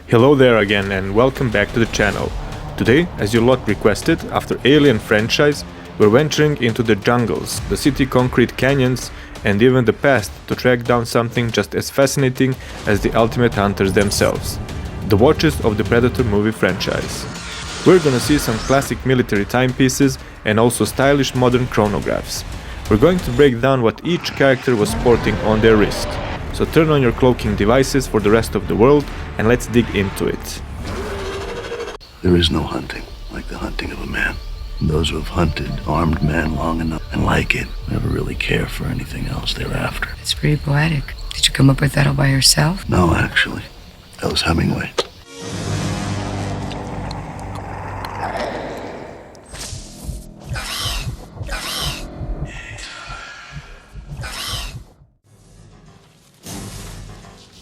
Hello there again and welcome back to the channel. Today, as your lot requested, after Alien franchise, we're venturing into the jungles, the city concrete canyons, and even the past to track down something just as fascinating as the ultimate hunters themselves. The watches of the Predator movie franchise. We're gonna see some classic military timepieces and also stylish modern chronographs. We're going to break down what each character was sporting on their wrist. So turn on your cloaking devices for the rest of the world and let's dig into it. There is no hunting like the hunting of a man. Those who have hunted armed men long enough and like it never really care for anything else thereafter. It's pretty poetic. Did you come up with that all by yourself? No, actually. That was Hemingway.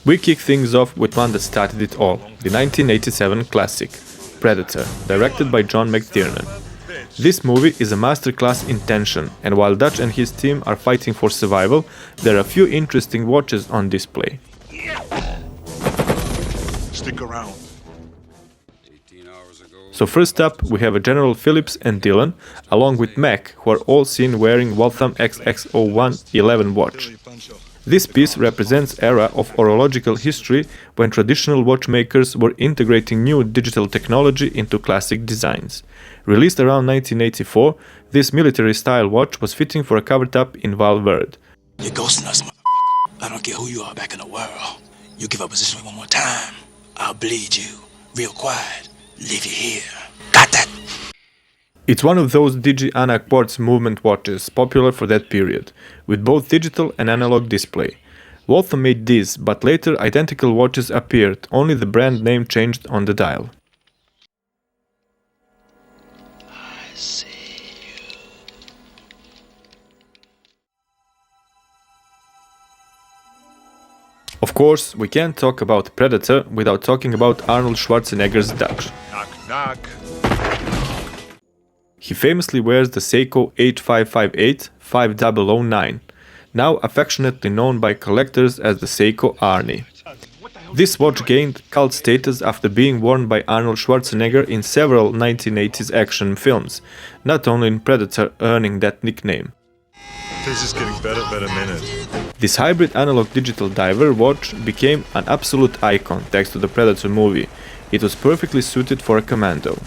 We kick things off with one that started it all, the 1987 classic, Predator, directed by John McTiernan. This movie is a masterclass in tension, and while Dutch and his team are fighting for survival, there are a few interesting watches on display. Stick around. So first up, we have a General Phillips and Dillon, along with Mac, who are all seen wearing Waltham XX01-11 watch. This piece represents an era of horological history when traditional watchmakers were integrating new digital technology into classic designs. Released around 1984, this military-style watch was fitting for a cover-up in Valverde. You're ghosting us, I don't care who you are back in the world. You give up position one more time, I'll bleed you. Real quiet. Leave you here. Got that? It's one of those Digi-Anak quartz movement watches popular for that period, with both digital and analog display. Waltham made these, but later identical watches appeared, only the brand name changed on the dial. I see you. Of course, we can't talk about Predator without talking about Arnold Schwarzenegger's Dutch. Knock, knock. He famously wears the Seiko H558-5009, now affectionately known by collectors as the Seiko Arnie. This watch gained cult status after being worn by Arnold Schwarzenegger in several 1980s action films, not only in Predator earning that nickname. This is getting better by the minute. This hybrid analog-digital diver watch became an absolute icon thanks to the Predator movie. It was perfectly suited for a commando.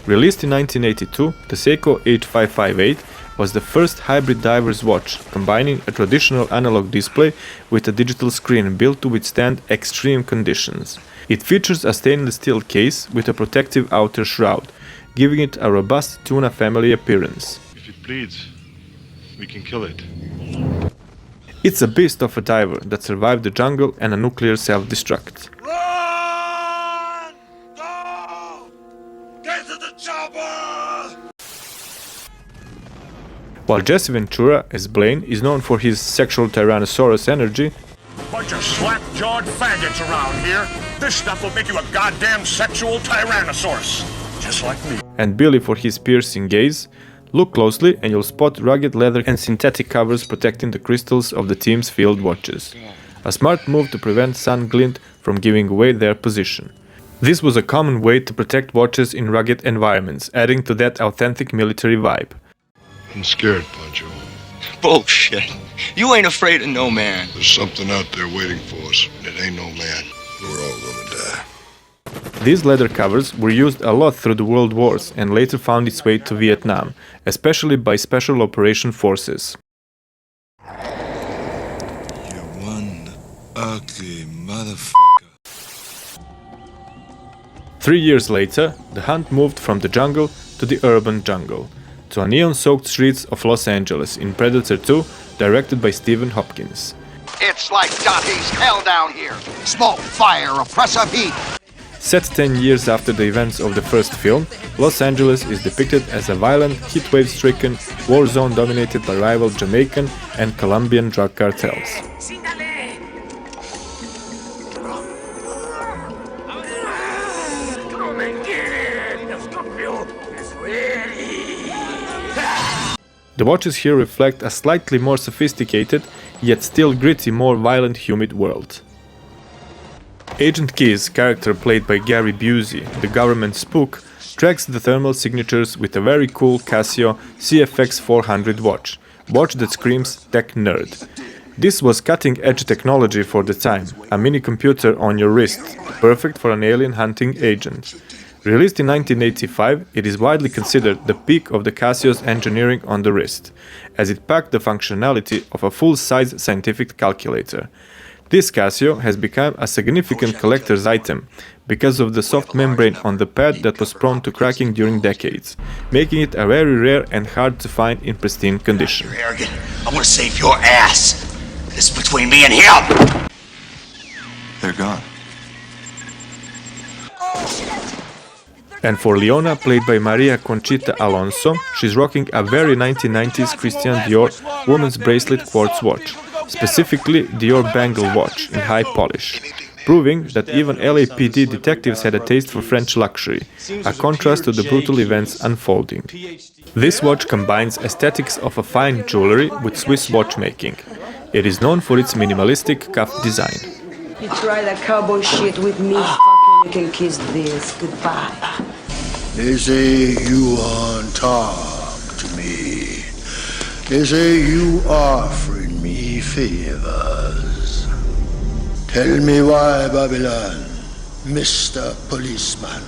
Released in 1982, the Seiko H558 was the first hybrid diver's watch, combining a traditional analog display with a digital screen built to withstand extreme conditions. It features a stainless steel case with a protective outer shroud, giving it a robust tuna family appearance. If it bleeds, we can kill it. It's a beast of a diver that survived the jungle and a nuclear self-destruct. Run! Go! Get to the chopper! While Jesse Ventura, as Blaine, is known for his sexual Tyrannosaurus energy, Bunch of slap-jawed faggots around here. This stuff will make you a goddamn sexual Tyrannosaurus. Just like me. and Billy for his piercing gaze, look closely and you'll spot rugged leather and synthetic covers protecting the crystals of the team's field watches. A smart move to prevent sun glint from giving away their position. This was a common way to protect watches in rugged environments, adding to that authentic military vibe. I'm scared, Pancho. Bullshit. You ain't afraid of no man. There's something out there waiting for us, and it ain't no man. We're all gonna die. These leather covers were used a lot through the World Wars and later found its way to Vietnam, especially by Special Operation Forces. You one ugly motherfucker. 3 years later, the hunt moved from the jungle to the urban jungle, to a neon-soaked streets of Los Angeles in Predator 2, directed by Stephen Hopkins. It's like Dante's hell down here. Smoke, fire, oppressive heat. Set 10 years after the events of the first film, Los Angeles is depicted as a violent, heatwave-stricken, war zone dominated by rival Jamaican and Colombian drug cartels. The watches here reflect a slightly more sophisticated, yet still gritty, more violent, humid world. Agent Key's character, played by Gary Busey, the government spook, tracks the thermal signatures with a very cool Casio CFX 400 watch that screams tech nerd. This was cutting-edge technology for the time, a mini-computer on your wrist, perfect for an alien hunting agent. Released in 1985, it is widely considered the peak of the Casio's engineering on the wrist, as it packed the functionality of a full-size scientific calculator. This Casio has become a significant collector's item because of the soft membrane on the pad that was prone to cracking during decades, making it a very rare and hard to find in pristine condition. You're arrogant. I want to save your ass. This is between me and him. They're gone. And for Leona, played by Maria Conchita Alonso, she's rocking a very 1990s Christian Dior woman's bracelet quartz watch, specifically Dior bangle watch in high polish, proving that even LAPD detectives had a taste for French luxury, a contrast to the brutal events unfolding. This watch combines aesthetics of a fine jewelry with Swiss watchmaking. It is known for its minimalistic cuff design. You try that cowboy shit with me, you can kiss this goodbye. They say you won't talk to me. They say you offering me favors. Tell me why, Babylon, Mr. Policeman.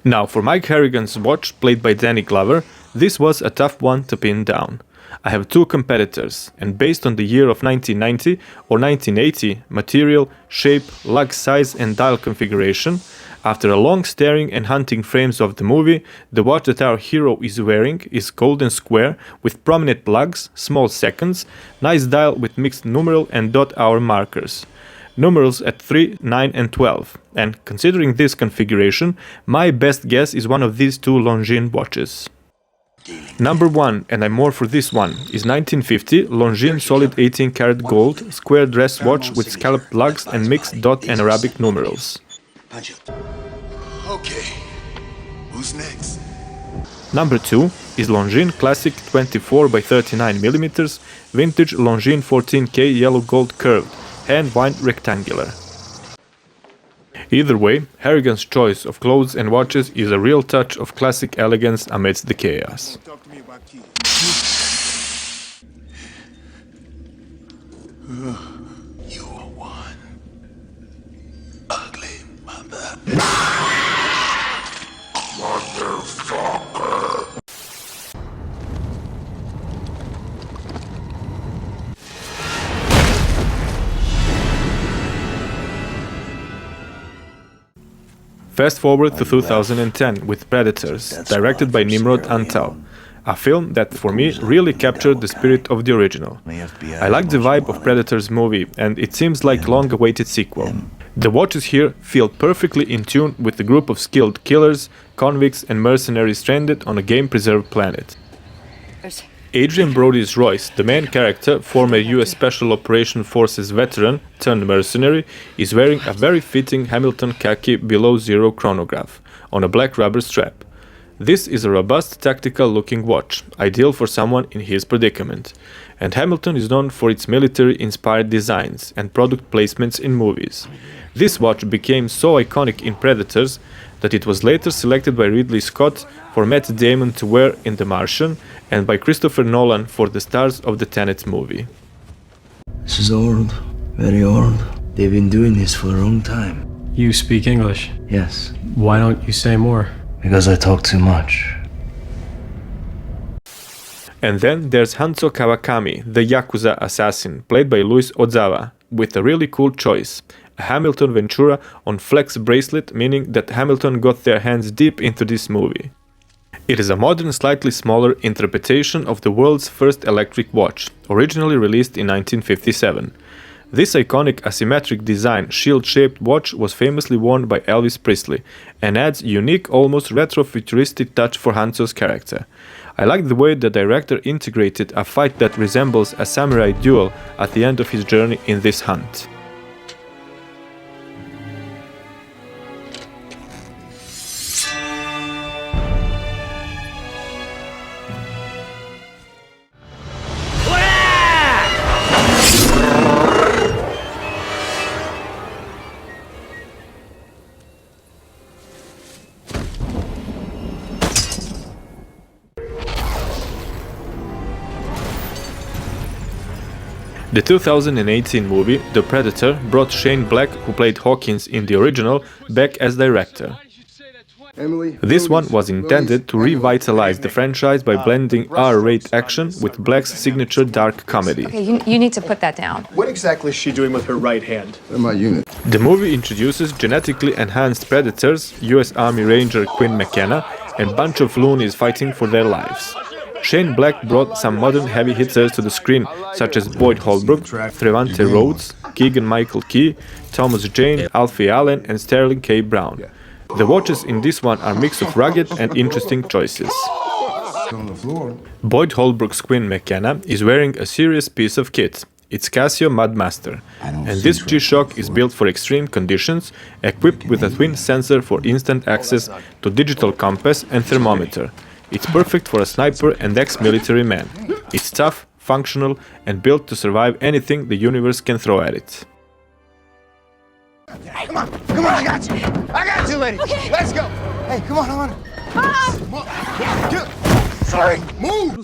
Now, for Mike Harrigan's watch, played by Danny Glover, this was a tough one to pin down. I have two competitors, and based on the year of 1990 or 1980, material, shape, lug size and dial configuration, after a long staring and hunting frames of the movie, the watch that our hero is wearing is golden square with prominent lugs, small seconds, nice dial with mixed numeral and dot hour markers. Numerals at 3, 9 and 12, and considering this configuration, my best guess is one of these two Longines watches. Number 1, and I'm more for this one, is 1950 Longines solid 18 karat gold square dress watch with scalloped lugs and mixed dot and Arabic numerals. Okay, who's next? Number 2 is Longines classic 24 by 39 mm vintage Longines 14K yellow gold curved, hand-wind rectangular. Either way, Harrigan's choice of clothes and watches is a real touch of classic elegance amidst the chaos. You are one ugly mother. Motherfucker. Fast forward to 2010 with Predators, directed by Nimrod Antal, a film that for me really captured the spirit of the original. I like the vibe of Predators movie and it seems like long-awaited sequel. The watches here feel perfectly in tune with the group of skilled killers, convicts and mercenaries stranded on a game-preserved planet. Adrian Brody's Royce, the main character, former US Special Operations Forces veteran turned mercenary, is wearing a very fitting Hamilton khaki below zero chronograph on a black rubber strap. This is a robust tactical-looking watch, ideal for someone in his predicament, and Hamilton is known for its military-inspired designs and product placements in movies. This watch became so iconic in Predators that it was later selected by Ridley Scott for Matt Damon to wear in The Martian and by Christopher Nolan for the stars of the Tenet movie. This is old, very old. They've been doing this for a long time. You speak English? Yes. Why don't you say more? Because I talk too much. And then there's Hanzo Kawakami, the Yakuza assassin, played by Luis Ozawa, with a really cool choice. A Hamilton Ventura on flex bracelet, meaning that Hamilton got their hands deep into this movie. It is a modern, slightly smaller interpretation of the world's first electric watch, originally released in 1957. This iconic asymmetric design, shield-shaped watch was famously worn by Elvis Presley and adds unique, almost retro-futuristic touch for Hanzo's character. I like the way the director integrated a fight that resembles a samurai duel at the end of his journey in this hunt. The 2018 movie The Predator brought Shane Black, who played Hawkins in the original, back as director. This one was intended to revitalize the franchise by blending R-rated action with Black's signature dark comedy. Okay, you need to put that down. What exactly is she doing with her right hand? In my unit. The movie introduces genetically enhanced predators, US Army Ranger Quinn McKenna, and a bunch of loonies fighting for their lives. Shane Black brought some modern heavy hitters to the screen, such as Boyd Holbrook, Trevante Rhodes, Keegan-Michael Key, Thomas Jane, Alfie Allen, and Sterling K. Brown. The watches in this one are a mix of rugged and interesting choices. Boyd Holbrook's Quinn McKenna is wearing a serious piece of kit. It's Casio Mudmaster, and this G-Shock is built for extreme conditions, equipped with a twin sensor for instant access to digital compass and thermometer. It's perfect for a sniper and ex-military man. It's tough, functional, and built to survive anything the universe can throw at it. Hey, come on, I got you. I got you, lady. Okay. Let's go. Hey, come on. Sorry, move.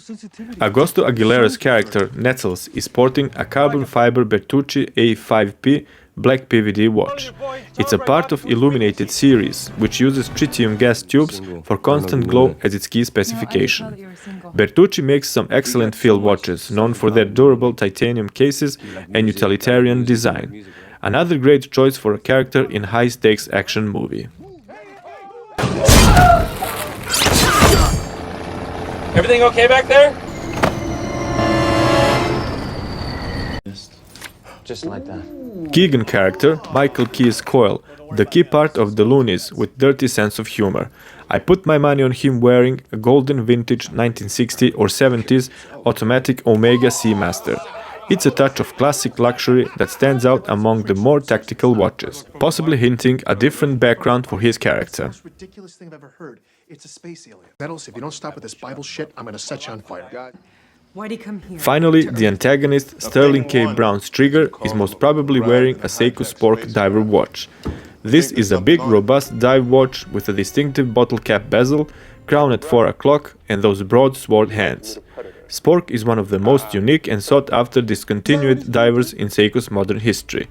Agosto Aguilera's character, Nettles, is sporting a carbon fiber Bertucci A5P black PVD watch. It's a part of Illuminated series, which uses tritium gas tubes for constant glow as its key specification. Bertucci makes some excellent field watches, known for their durable titanium cases and utilitarian design. Another great choice for a character in high-stakes action movie. Everything okay back there? Just like that. Keegan character, Michael Key's Coil, the key part of the Loonies with dirty sense of humor. I put my money on him wearing a golden vintage 1960 or 70s automatic Omega Seamaster. It's a touch of classic luxury that stands out among the more tactical watches, possibly hinting a different background for his character. Most ridiculous thing I've ever heard. It's a space alien. Nettles, if you don't stop with this Bible shit, I'm gonna set you on fire. Why'd he come here? Finally, the antagonist, Sterling K. Brown's Trigger, is most probably wearing a Seiko Spork diver watch. This is a big, robust dive watch with a distinctive bottle cap bezel, crown at 4 o'clock, and those broad sword hands. Spork is one of the most unique and sought-after discontinued divers in Seiko's modern history.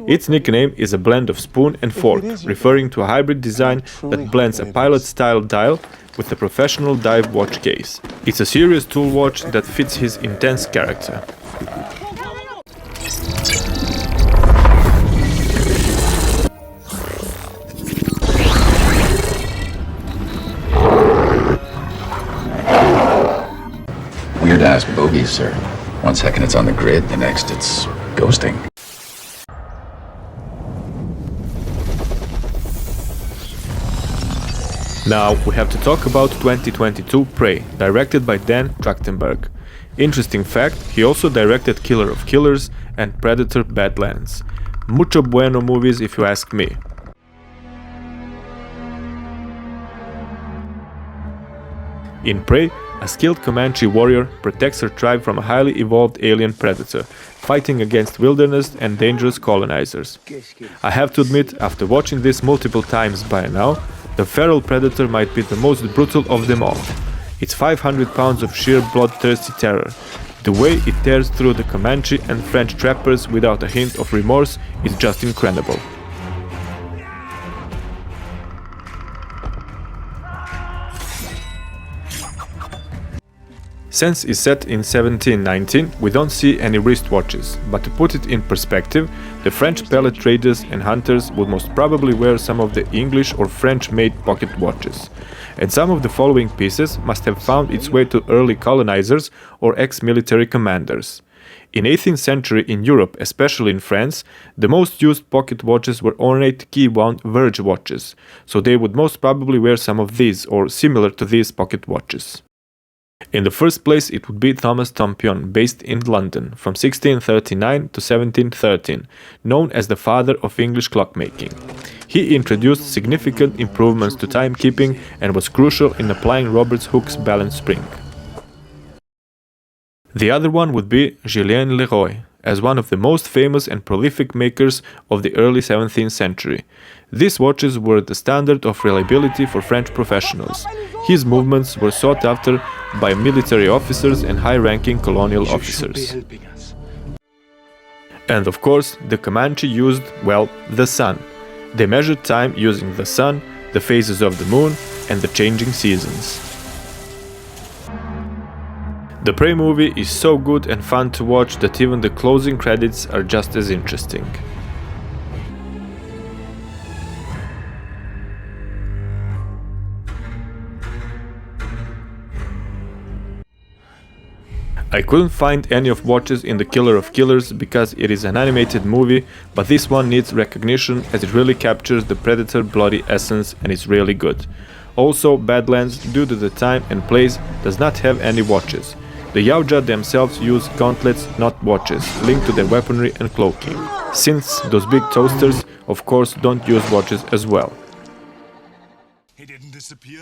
Its nickname is a blend of spoon and fork, referring to a hybrid design that blends a pilot-style dial with a professional dive watch case. It's a serious tool watch that fits his intense character. Weird-ass bogeys, sir. 1 second it's on the grid, the next it's ghosting. Now we have to talk about 2022 Prey, directed by Dan Trachtenberg. Interesting fact, he also directed Killer of Killers and Predator Badlands. Mucho bueno movies if you ask me. In Prey, a skilled Comanche warrior protects her tribe from a highly evolved alien predator, fighting against wilderness and dangerous colonizers. I have to admit, after watching this multiple times by now, the feral predator might be the most brutal of them all. It's 500 pounds of sheer bloodthirsty terror. The way it tears through the Comanche and French trappers without a hint of remorse is just incredible. Sense is set in 1719, we don't see any wristwatches, but to put it in perspective, the French pellet traders and hunters would most probably wear some of the English or French-made pocket watches. And some of the following pieces must have found its way to early colonizers or ex-military commanders. In 18th century in Europe, especially in France, the most used pocket watches were ornate key-wound verge watches, so they would most probably wear some of these or similar to these pocket watches. In the first place, it would be Thomas Tompion, based in London, from 1639 to 1713, known as the father of English clockmaking. He introduced significant improvements to timekeeping and was crucial in applying Roberts Hooke's balance spring. The other one would be Julien Leroy, as one of the most famous and prolific makers of the early 17th century. These watches were the standard of reliability for French professionals. His movements were sought after by military officers and high-ranking colonial officers. And of course, the Comanche used, well, the sun. They measured time using the sun, the phases of the moon, and the changing seasons. The Prey movie is so good and fun to watch that even the closing credits are just as interesting. I couldn't find any of watches in The Killer of Killers because it is an animated movie, but this one needs recognition as it really captures the Predator bloody essence and is really good. Also, Badlands, due to the time and place, does not have any watches. The Yautja themselves use gauntlets, not watches, linked to their weaponry and cloaking. Since those big toasters, of course, don't use watches as well.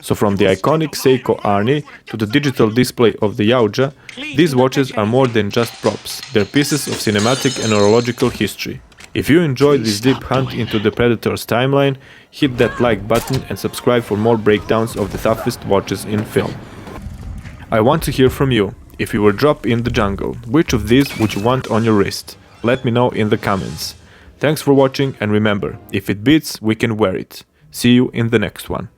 So from the iconic Seiko Arnie to the digital display of the Yautja, these watches are more than just props, they're pieces of cinematic and horological history. If you enjoyed this deep hunt into the Predator's timeline, hit that like button and subscribe for more breakdowns of the toughest watches in film. I want to hear from you. If you were dropped in the jungle, which of these would you want on your wrist? Let me know in the comments. Thanks for watching, and remember, if it beats, we can wear it. See you in the next one.